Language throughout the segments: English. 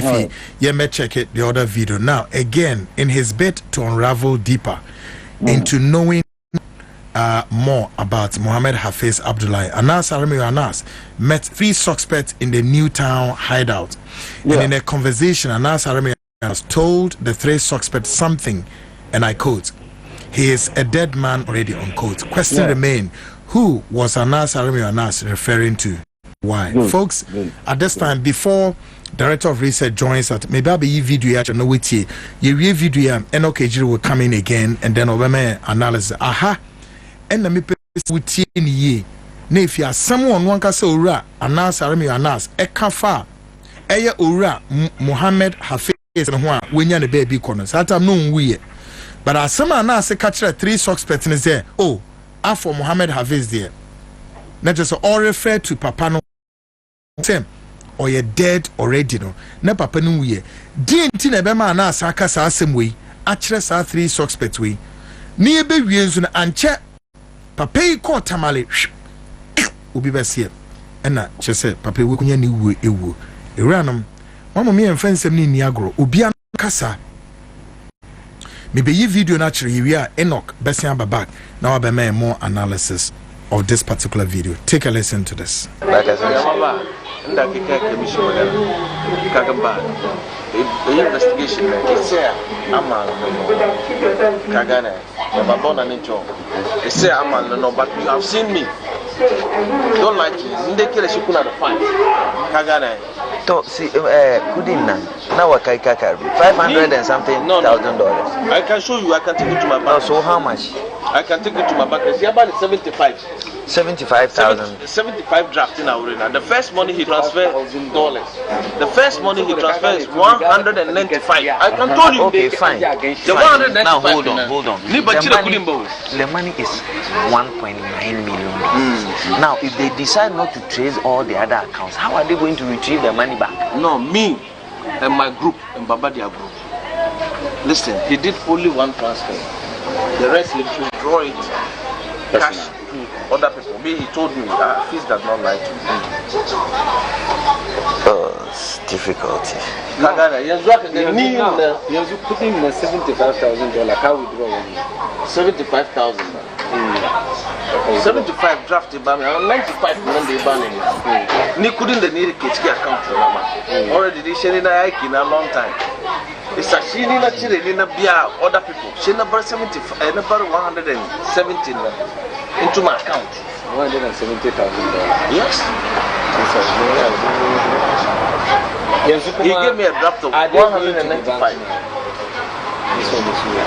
if you may check it, the other video. Now, again, in his bid to unravel deeper into knowing more about Mohammed Hafiz Abdullah, Anas Anas met 3 suspects in the Newtown hideout. And in a conversation, Anas Anas told the 3 suspects something, and I quote, "He is a dead man already," unquote. Question remain, who was Anas Anas referring to? Why? Folks, at this time, before Director of Research joins us, maybe I'll be video no wait you video and okay will come in again and then over analysis. Aha, and the me with ye. Na if you are someone one can say ura Anas Anas ekafa eye ura Mohammed Hafiz no ho when ya the baby corners. That I'm no we. But as some Anas catch 3 suspects in there. Oh, for Mohammed Hafiz there. Not just all refer to Papa no same or you're dead already no. Na Papa no we. Dinti na be ma Anas aka sa asem we. Actually sa 3 suspects we. Ni be wienzu na anche Papa yi ko tamale. Obi be se. Na che se Papa we kunya ni wu ewu. Ewuranom mama me enfensem ni ni agro. Obi an kasa. Maybe you video naturally we are Enoch Bessian back. Now I'll be making more analysis of this particular video. Take a listen to this. Like I said, the investigation is here. I'm Kagane. It's here. I'm but you have seen me. Don't like it. They kill a shikuna to find Kagane. To see, Kudina. Now what 500 and something $1,000. I can show you. I can take it to my bank. Oh, so how much? I can take it to my bank. It's about 75. 75,000. 75 draft in our arena. The first money he transferred $1,000. The first money he transferred is 195. I can tell you. Okay, fine. The 195. Now hold on. The money is 1.9 million. Now, if they decide not to trace all the other accounts, how are they going to retrieve the money back? No, me and my group and Babadia group. Listen, he did only 1 transfer. The rest he withdraw it cash to other people. Me, he told me that Hafiz does not like to. It's difficulty. No. You put in $75,000. How withdraw? 75,000. 75 drafted by me. 95 when they ban him. Ni couldn't the need account for already they sharing a long time. It's a she need a beer other people. She number 70 number 117 into my account. $170,000. Yes. He gave me a draft of 195. This one is real.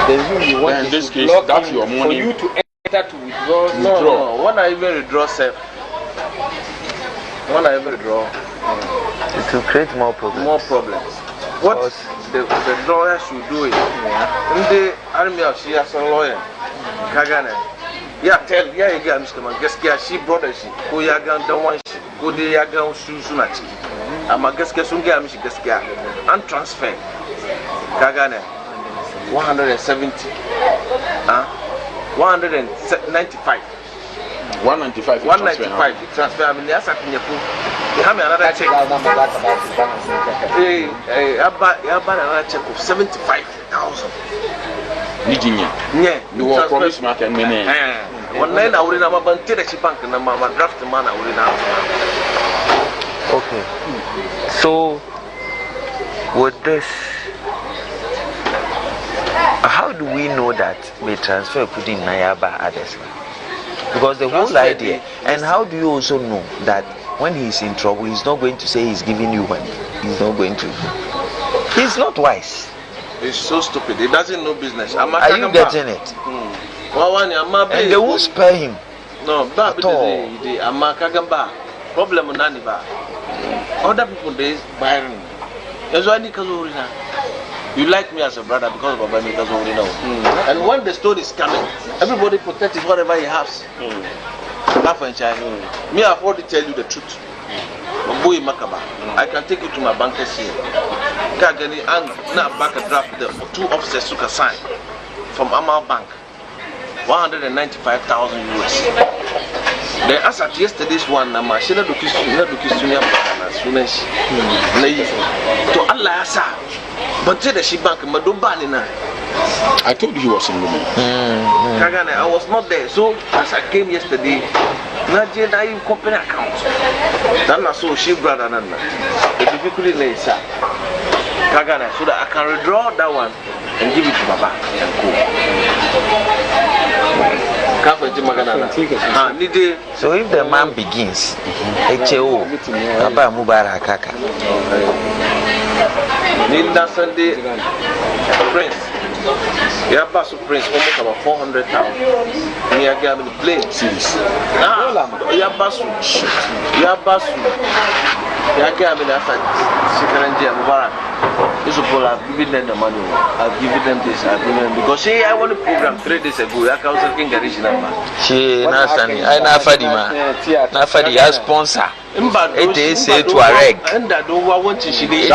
Then you want in this case, that's your money. For you to enter to withdraw. No. When I even withdraw, It will create more problems. What the lawyer should do it. In the army of she has a lawyer. Kagane. Yeah, tell Mr. Mangaskia, she brother she. Go Yagan, the one she. Go the Yagan Susunachi. I'm a Gaskia Sunga Mishigaskia. And transfer. Kagane. 170. 195. 195 transfer. I mean, yes, I can have another check. Another check of 75,000. Yeah, you will promise me and many. One night I would have a bank and a draft man. I would have. Okay. So, with this, how do we know that we transfer put in Nayaba others? Because the whole idea, and how do you also know that when he's in trouble, he's not going to say he's giving you money? He's not going to. He's not wise. He's so stupid. He doesn't know business. Are you getting it? And they won't spare him. No, at all. Problem naniba. Other people they Byron. That's why you like me as a brother because of Baba because we know. And when the story is coming, everybody protects whatever he has. Me, I've already tell you the truth. Boy Makaba, I can take you to my bankers here. Kagani and now back a draft the 2 officers took a sign from Amal Bank, 195,000 US. They asked at yesterday's one, Namashina Dukisunia. na sunan shi na yi to Allah ya sa ban ce da shi bank ma don ba ni na. I told you he was in Lumi. Kagane, I was not there. So as I came yesterday, na je na yi company account. Dan na so she brother nan na. The difficulty is sir. Kagane, so that I can withdraw that one and give it to Baba and go. So if the man begins, HO, Baba Mubarak Kaka. Ninda Sunday, Prince. Yeah, Basu Prince almost about 400,000. And you have the plane. Yeah, Basu. Yeah, Basu. Yeah, I mean, that's Shikaranji and Mubarak. This people have given them the money. I've given them this. I've given them because I want a program 3 days ago. I was looking at this number. She Nasani, I Nafadima, Nafadi as sponsor. It is said to a reg. And I don't want to see the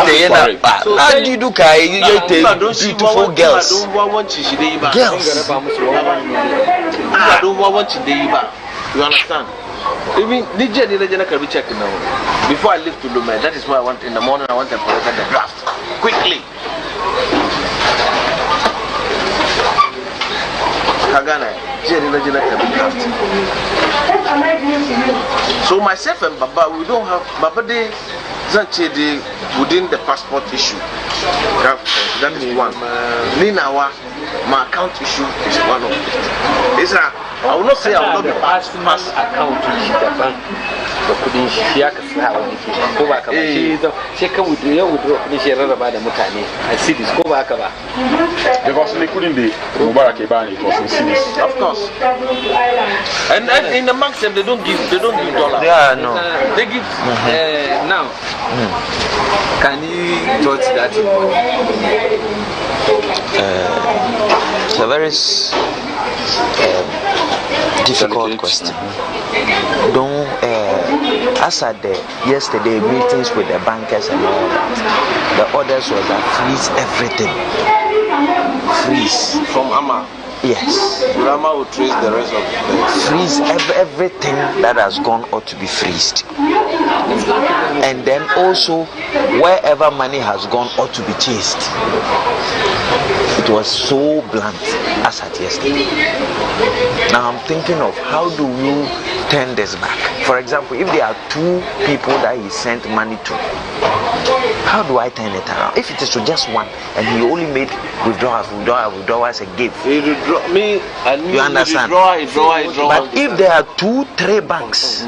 beautiful girls. Girls. I don't want to you understand? Even DJ Nilajana can be checking now. Before I leave to Lume, that is why I want in the morning I want to collect the draft quickly. Kagana, DJ Nilajana can be drafted. So myself and Baba, we don't have Baba de Zanchedi within the passport issue. That is one. Ninawa, my account issue is one of it. It's I will not say I will not be pass account to the bank. But couldn't she go back? She come with you with the share about the Mutani. I see this go back about. Because they couldn't be Mubarak Ebani, it was in cities. Of course. And in the banks they don't give dollars. Yeah, no. They give now. Can you judge that? It's a very difficult question. Don't as at the yesterday meetings with the bankers and all that, the orders was that freeze everything. Freeze from Amma. Yes. Rama will trace the rest of the freeze everything that has gone ought to be freezed. And then also wherever money has gone ought to be chased. It was so blunt as at yesterday. Now I'm thinking of how do you turn this back? For example, if there are 2 people that he sent money to, how do I turn it around? If it is to just one and he only made withdrawals and give. You understand? But if there are 2-3 banks,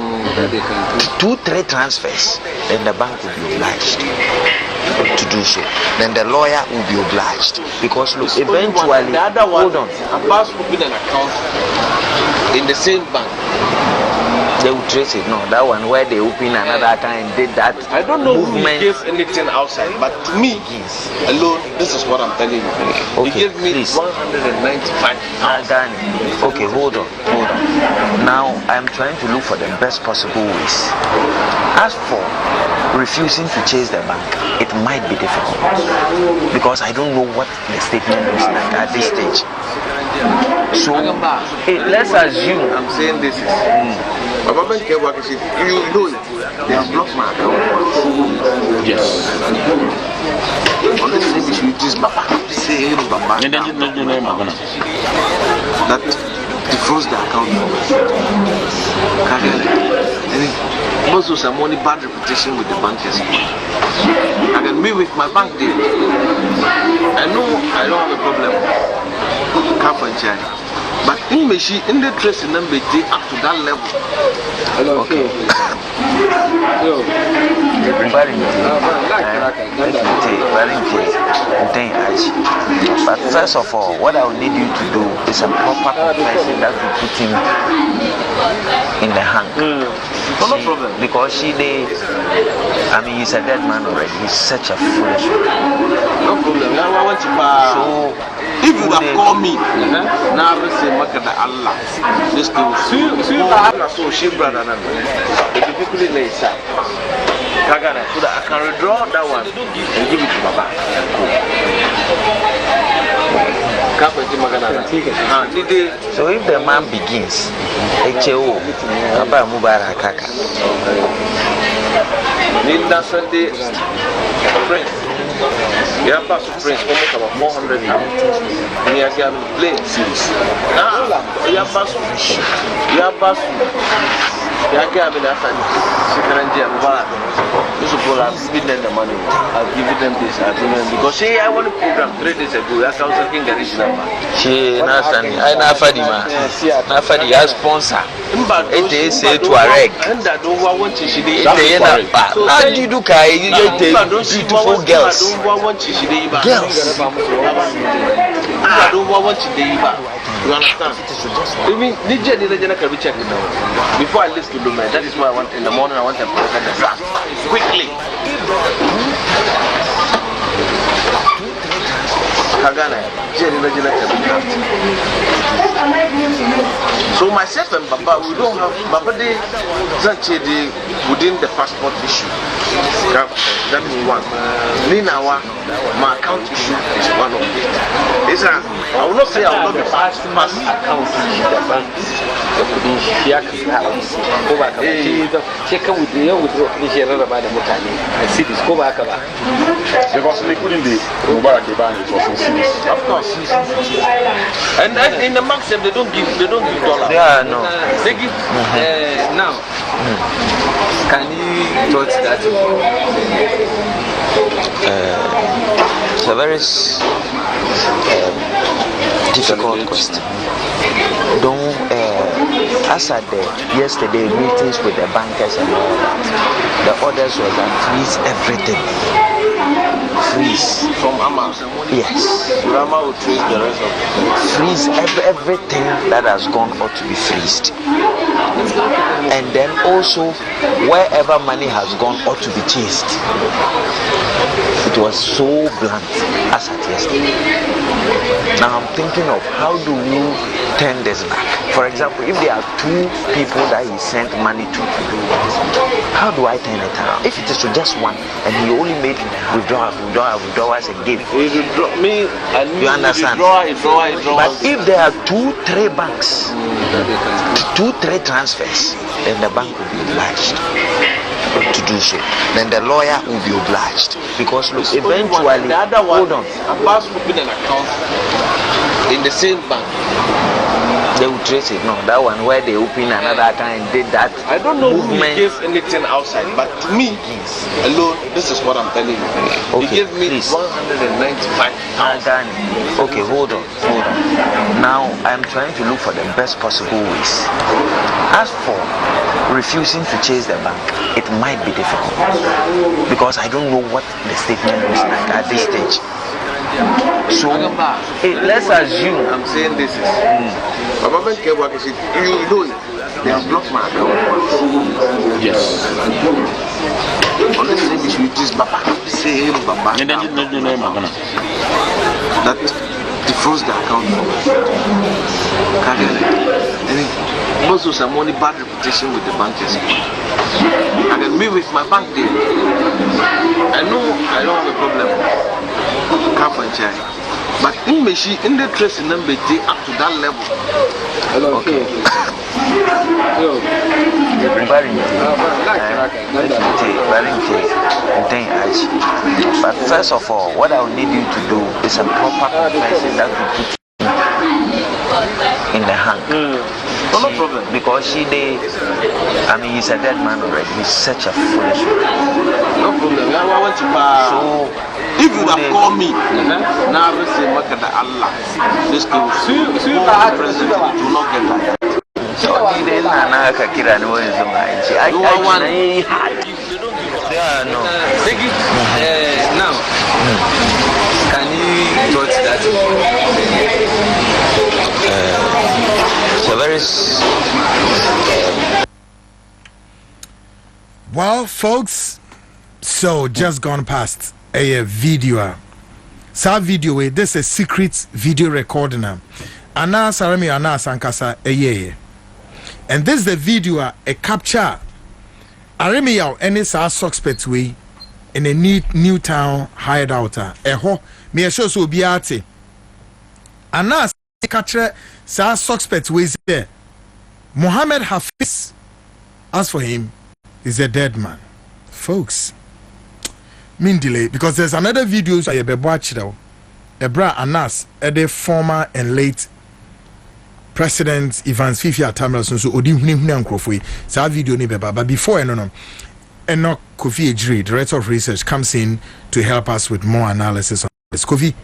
2-3 transfers, then the bank will be obliged to do so. Then the lawyer will be obliged because look, eventually, the other one, hold on, Abbas opened an account in the same bank. They will trace it. No, that one where they open another account and did that. I don't know movement. who gave anything outside, but to me alone, this is what I'm telling you. Okay, he gave me 195. Okay, hold on. Now I'm trying to look for the best possible ways. As for refusing to chase the bank, it might be difficult because I don't know what the statement looks like at this stage. So let's assume I'm saying this is you know it. They have blocked my account. Yes. On the same issue, you just say that defrost the account. And also some money bad reputation with the bankers. And then me with my bank deal, I know I don't have a problem. But in the tracing number up to that level. okay. But first of all, what I will need you to do is a proper confession that will put him in the hang. No problem. Because he's a dead man already. He's such a foolish man. No problem. I want to buy. So if you have called me, now I will say Allah. This thing. So she brother Annan. The difficulty is Kagana, so that I can withdraw that one and give it to Baba. So if the man begins, HO, Baba Mubarak Kaka. Nina Sunday Prince. You have passed Prince almost about 400 times. And you have played series. Now, you have passed. You have passed. You have given us those people have given them the money. I've given them this. I've given them because I want to program 3 days ago. That's how I can get this number. She Nasani, I Nafadima. Nafadi has sponsor. It is to a reg. And I don't want to see the beautiful girls. Girls. I don't want to deliver. You understand? Even before I list to do that is why I want in the morning I want to present the fast quickly. So myself and Baba, we don't have Baba de within the passport issue. That is one. Ninawa, my account issue is one of it. I will not say I will not be fast account issue. I see this go back about. Because they couldn't be Mubarak ban it was so serious. Of course. And in the maximum they don't give dollars. Yeah, no. They give Now can you touch that? It's a very difficult question. Don't as at the yesterday meetings with the bankers and all that, the orders was that freeze everything. Freeze from Amma. Yes. Rama will freeze the rest of it. Freeze everything that has gone ought to be freezed. And then also wherever money has gone ought to be chased. It was so blunt as at yesterday. Now I'm thinking of how do you turn this back? For example, if there are 2 people that he sent money to, how do I turn it around? If it is to just one and he only made withdrawal as a gift. You understand? But if there are 2-3 banks, 2-3 transfers, then the bank will be obliged to do so. Then the lawyer will be obliged because look, eventually the other one, hold on. Abbas opened an account in the same bank. They will trace it. No, that one where they open another account and did that. I don't know movement. who gave anything outside, but to me alone, this is what I'm telling you. Okay, he gave me please. 195,000. Okay, hold on. Now I'm trying to look for the best possible ways. As for refusing to chase the bank, it might be difficult because I don't know what the statement looks like at this stage. So let's assume I'm saying this is Baba you know it. They have blocked my account. Yes. Only thing is you just Baba say Baba that defrost the account. And also some money bad reputation with the bankers. And then me with my bank deal. I know I don't have a problem. But in the tracing number up to that level. okay. But first of all, what I will need you to do is a proper confession that will put in the hand. No problem. Because he's a dead man already. He's such a foolish man. No problem. I want to buy. So if you have called me, now I will say Allah. This goes. President do not get that. Now, can you touch that? So very. Well, folks, so just gone past a video. Sa video this is a secret video recording. Anna Sarami Anna Sankasa and this is the video a capture. Aremi yaw any sa suspect way in a new town hideout. Eho me show so biate. Anna capture sa suspect ways there. Mohammed Hafiz, as for him, is a dead man. folks. Mean delay because there's another video so you be watch now. Ebra Anas, the former and late President Evans Fifi Atamela so odi huni ankrofo. Sa video ni beba but before no. Enoch Kofi Ejiri, Director of Research, comes in to help us with more analysis on this. Kofi,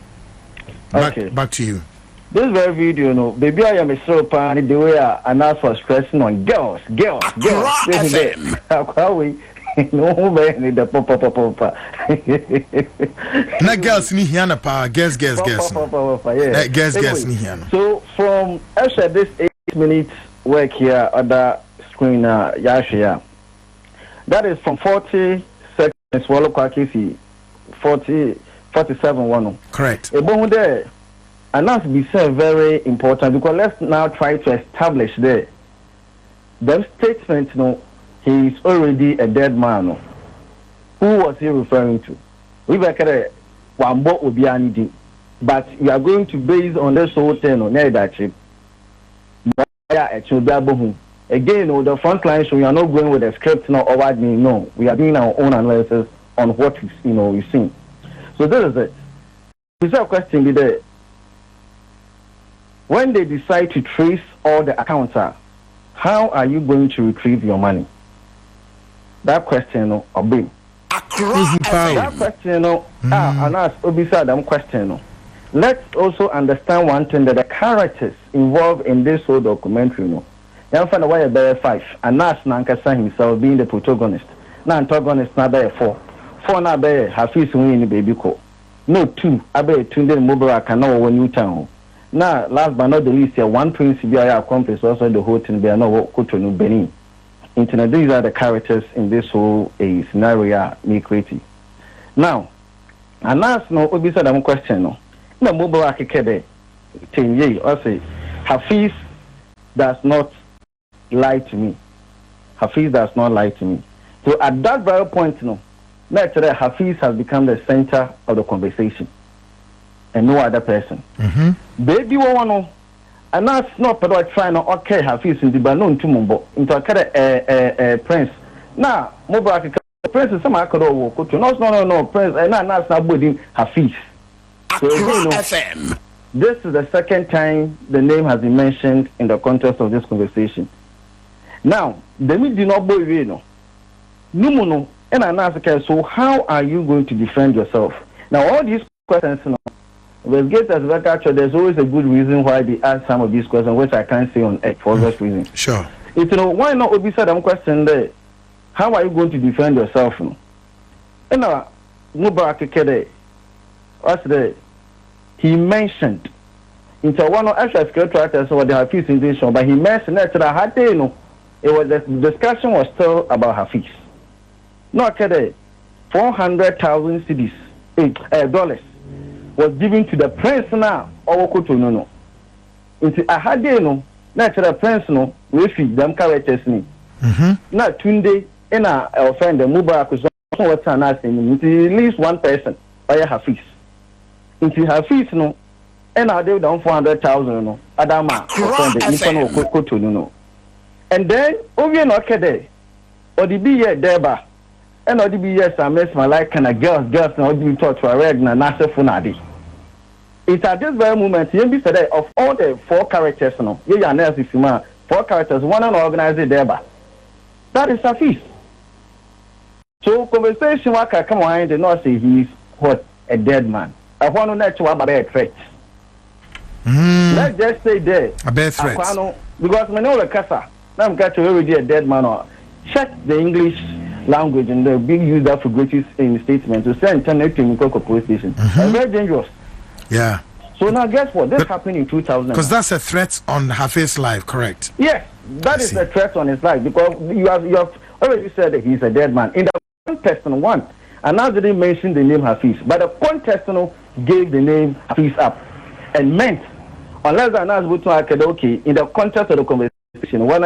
back to you. This very video, no, baby, I am a so pan the way Anas was stressing on girls. This is how we no man the pop. Na girls ni hiana pa, guess. Guess ni hiana. So from after this 8 minutes work here on the screen, Yashia. That is from 40 seconds. Wallo Kwaki 47 one. Correct. Ebon there, and that's be said very important because let's now try to establish there. The statement, no, he is already a dead man. No. Who was he referring to? We were kind Wambo Obianidi, but we are going to base on this whole thing on that chip. Again, the front line, so we are not going with a script now or what no. We are doing our own analysis on what we've seen. So this is it. Is there a question be there? When they decide to trace all the accounts how are you going to retrieve your money? That question, obey. That question, and ask Obisa them question. Let's also understand one thing that the characters involved in this whole documentary, you find a way a bear 5, and Nas Nankasa himself being the protagonist. Now antagonist na bear 4. 4 na bear Hafiz winning baby ko. No 2, I bear Tunde Mubarak and no one new town. Now last but not the least, one prince be a accomplice also the whole thing be no Kotonu Benin. Internet, these are the characters in this whole scenario me creating. Now, and Nas no Obisa them question no. No Mubarak kebe 10 years or say Hafiz does not lie to me. Hafiz does not lie to me. So at that very point, naturally Hafiz has become the center of the conversation, and no other person. Baby, one and that's not but trying to okay Hafiz in the balloon to Mumbo into a prince. Now, Mubarak prince is some no prince, and that's not building Hafiz. So this is the second time the name has been mentioned in the context of this conversation. Now, the me do not boy no. Numuno and an answer. So how are you going to defend yourself? Now all these questions, there's always a good reason why they ask some of these questions, which I can't say on for obvious reason. Sure. If why not Obisa them question there? How are you going to defend yourself? No? And now Mubarak Kede, what's there? He mentioned into one of actual security writers or the Hafiz invasion, but he mentioned that it was the discussion was still about Hafiz. No, okay, 400,000 cedis, dollars was given to the prince now. Or no. Into a had natural prince no, we feed them characters ni. Now Tunde and our friend the Mubarak was what's an asking into at least one person by Hafiz. Into Hafiz no, and I did down 400,000 no. Adama, friend the no. And then, over no kede, or the be here deba, and or the be yes, I miss my like kind of girls, now do talk to a regna, nasa funadi. It's at this very moment, you be said of all the 4 characters, no, you are nurse if you man, 4 characters, one and organize it deba. That is Hafiz. So, conversation worker come on, they not say he's what a dead man. I want to let you about a threat. Let's just say there, a bad threat. Because we know the casa. Now got to already a dead man or check the English language and the big use that for greatest in statement to send internet to Mikoko police station. Very dangerous. Yeah. So now guess what? This happened in 2000. Because that's a threat on Hafiz's life, correct? Yes, that is a threat on his life because you have already said that he's a dead man. In the context one, and now they didn't mention the name Hafiz, but the context gave the name Hafiz up and meant unless I now go to okay in the context of the conversation. When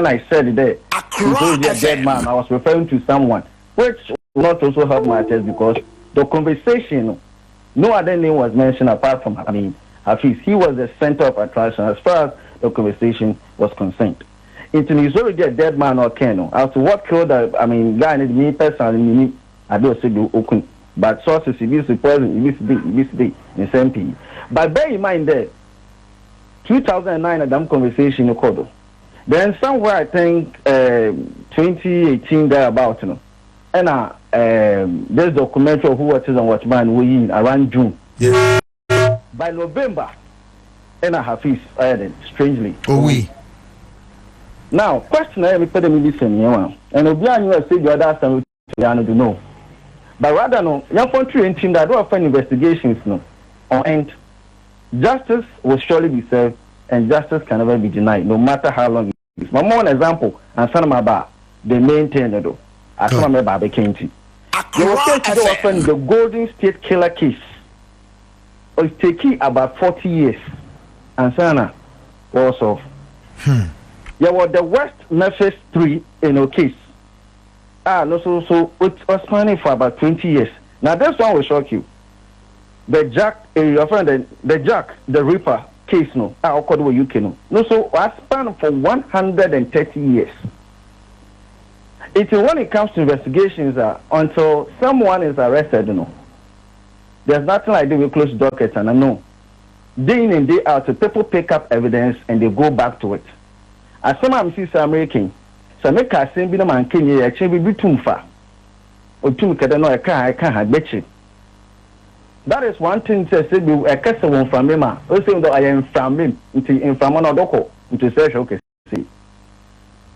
I said there, he's a dead man, I was referring to someone, which will not also help matters because the conversation, no other name was mentioned apart from Hafiz. He was the center of attraction as far as the conversation was concerned. It is already a dead man or Keno. As to what killed guy need me personally, I don't say do open. But sources, it is poison, this day, in same thing. But bear in mind that 2009 at that conversation in Okodo. Then somewhere I think 2018 thereabout, and this documentary of who was on Watchman we around June. Yeah. By November, and I Hafiz strangely. Oh we. Now, question I put them in this and Obian you say the other time to know. But rather no, young country team that don't find investigations on end. Justice will surely be served and justice can never be denied, no matter how long it is. My one example, and son of my bar, they maintain it though. I saw my baby came to. They were often the Golden State Killer case. It's taking about 40 years. And Sana was off. There was the West Memphis 3 in a case. No, so it was running for about 20 years. Now this one will shock you. The Jack, your friend, the Jack, the Ripper case, no, I called what UK, no. So I span for 130 years. It's when it comes to investigations, until someone is arrested, there's nothing like they will close dockets, and I know. Day in and day out, people pick up evidence and they go back to it. As some of them see American, so make a same be the man can you actually be too far. Or too can know I can't bet you. That is one thing to say a customer from him. Also, though I am from him into from one doko into search okay. See.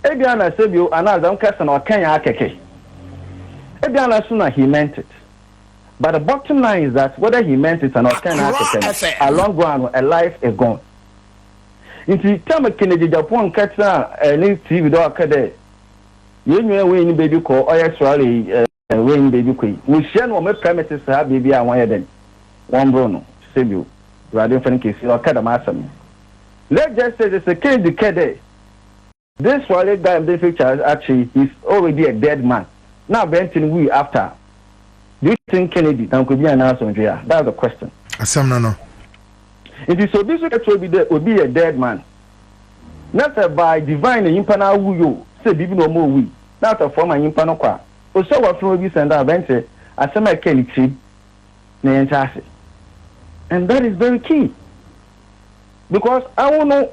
Ebiana said you another customer can you Ebiana sooner he meant it. But the bottom line is that whether he meant it or not, a long run, a life is gone. If you tell me Kennedy Japan catch any TV dog cadet, you know when baby call or actually when baby queen. We share no more premises have baby and one Bruno, save you, rather than case or Cadamassam. Let's just say there's a Kennedy cadet. This wallet guy in the picture actually is already a dead man. Now Benton we after. Do you think Kennedy could be an answer? That's the question. No. It is so this will be a dead man. Not by divine impana who you say, even no more we. Not a former impano qua. Or so what from this and that venture as some Kelly tree, and that is very key. Because I won't know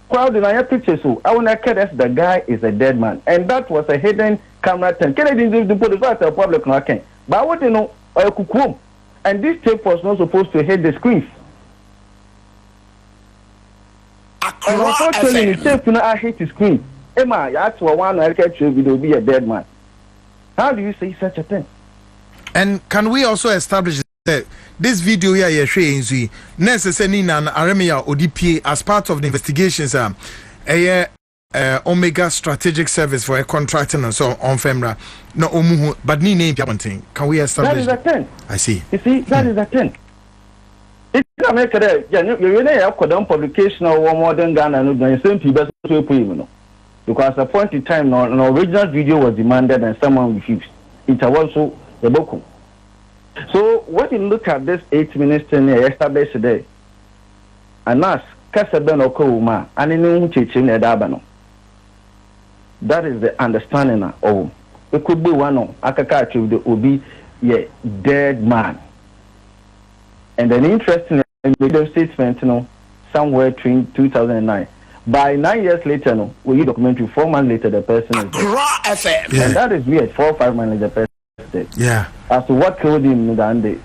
crowd in our picture, so I want to care that the guy is a dead man. And that was a hidden camera 10. Kennedy didn't put the public knocking. But what know, and this tape was not supposed to hit the screens. And unfortunately, the tape I hit the screen. Emma, that's one I catch you will be a dead man. How do you say such a thing? And can we also establish that this video here you're showing necessarily nan Aremia ODPA as part of the investigations Omega Strategic Service for a contracting and so on FEMRA no omuhu but ni name thing. Can we establish that is a 10? I see. You see, that is a 10. It's not make it you have publication or one modern Ghana no same people so because at a point in time an original video was demanded and someone refused. It was also the book. So when you look at this 8 minutes thing established today and ask Kasabeno Kouma and in teaching Edabano. That is the understanding of it could be one of Akakachi will be a dead man. And an interesting statement, somewhere between 2009. By 9 years later, we do documentary 4 months later, the person is dead. And that is weird. 4 or 5 months later, the person is dead. Yeah. As to what killed him, the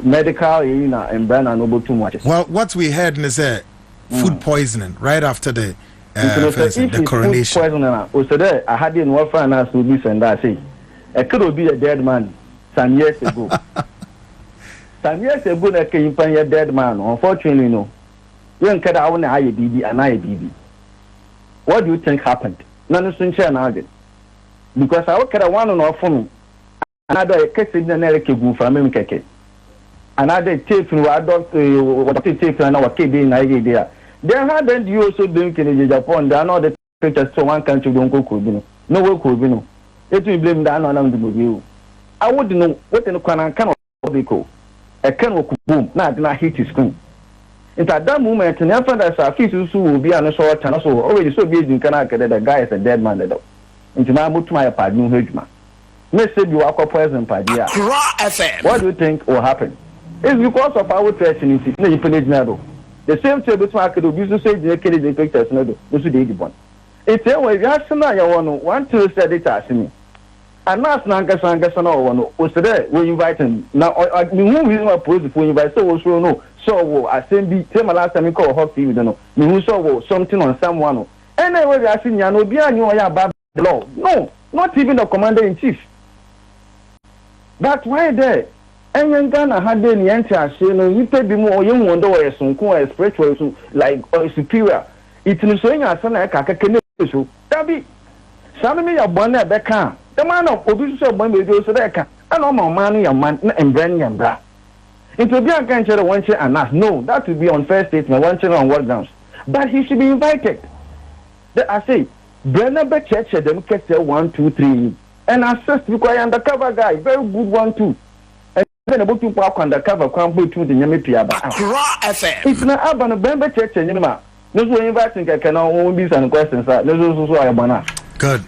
medical arena and brand are not too much. Well, what we heard is food poisoning right after the coronation. Food poisoning, so there, I had in one finance with this and that. Say, it could be a dead man some years ago. Some years ago, I came from a dead man. Unfortunately, no. You don't care how I BB and I BB. What do you think happened? None of sunshine now. Because I look at one on off for me. Another case in the Nereke from him. Another tape in what tape and our KB in idea. Then how then you also doing in Japan? There are not the pictures so one country don't go could no way could be no. Let me blame the unknown the movie. I wouldn't know what in the can of go. A can of boom, not hit his screen. at that moment, and after that, Hafiz will be an assault and also already so busy in Canada that the guy is a dead man. Into my book, my pardon, Hujma. Let's say you are a present Padia. What do you think will happen? It's because of our tracing in the village now. The same table market will be to say the Canadian pictures, no, this is the one. It's a way, that's one to say it as me. And that's Nangasanga, was there, we invite him. Now, I knew we were supposed to invite, so also no. So, I send the same last time you call Hafiz, you know, you saw something on someone. And I was asking you, no, beyond you are bad law. No, not even the commander in chief. That's why there. And when Ghana had the answer, you pay be more young wonder or a spiritual, like or superior. It's in showing us son like a canoe. Tabi, some me a bonnet back. The man of Obuso Bombay goes to that. I know my money and man and brandy and bra. It will be a cancer one chair and ask. No, that would be unfair statement, one chair on what grounds. But he should be invited. I say, Brenner Church, them catch 1, 2, 3. And assist because undercover guy, very good one too. And then about to walk undercover, come to the Yamipia. It's not up on a Bemba Church and Yama. Those who inviting can all be some questions. Those who are Good.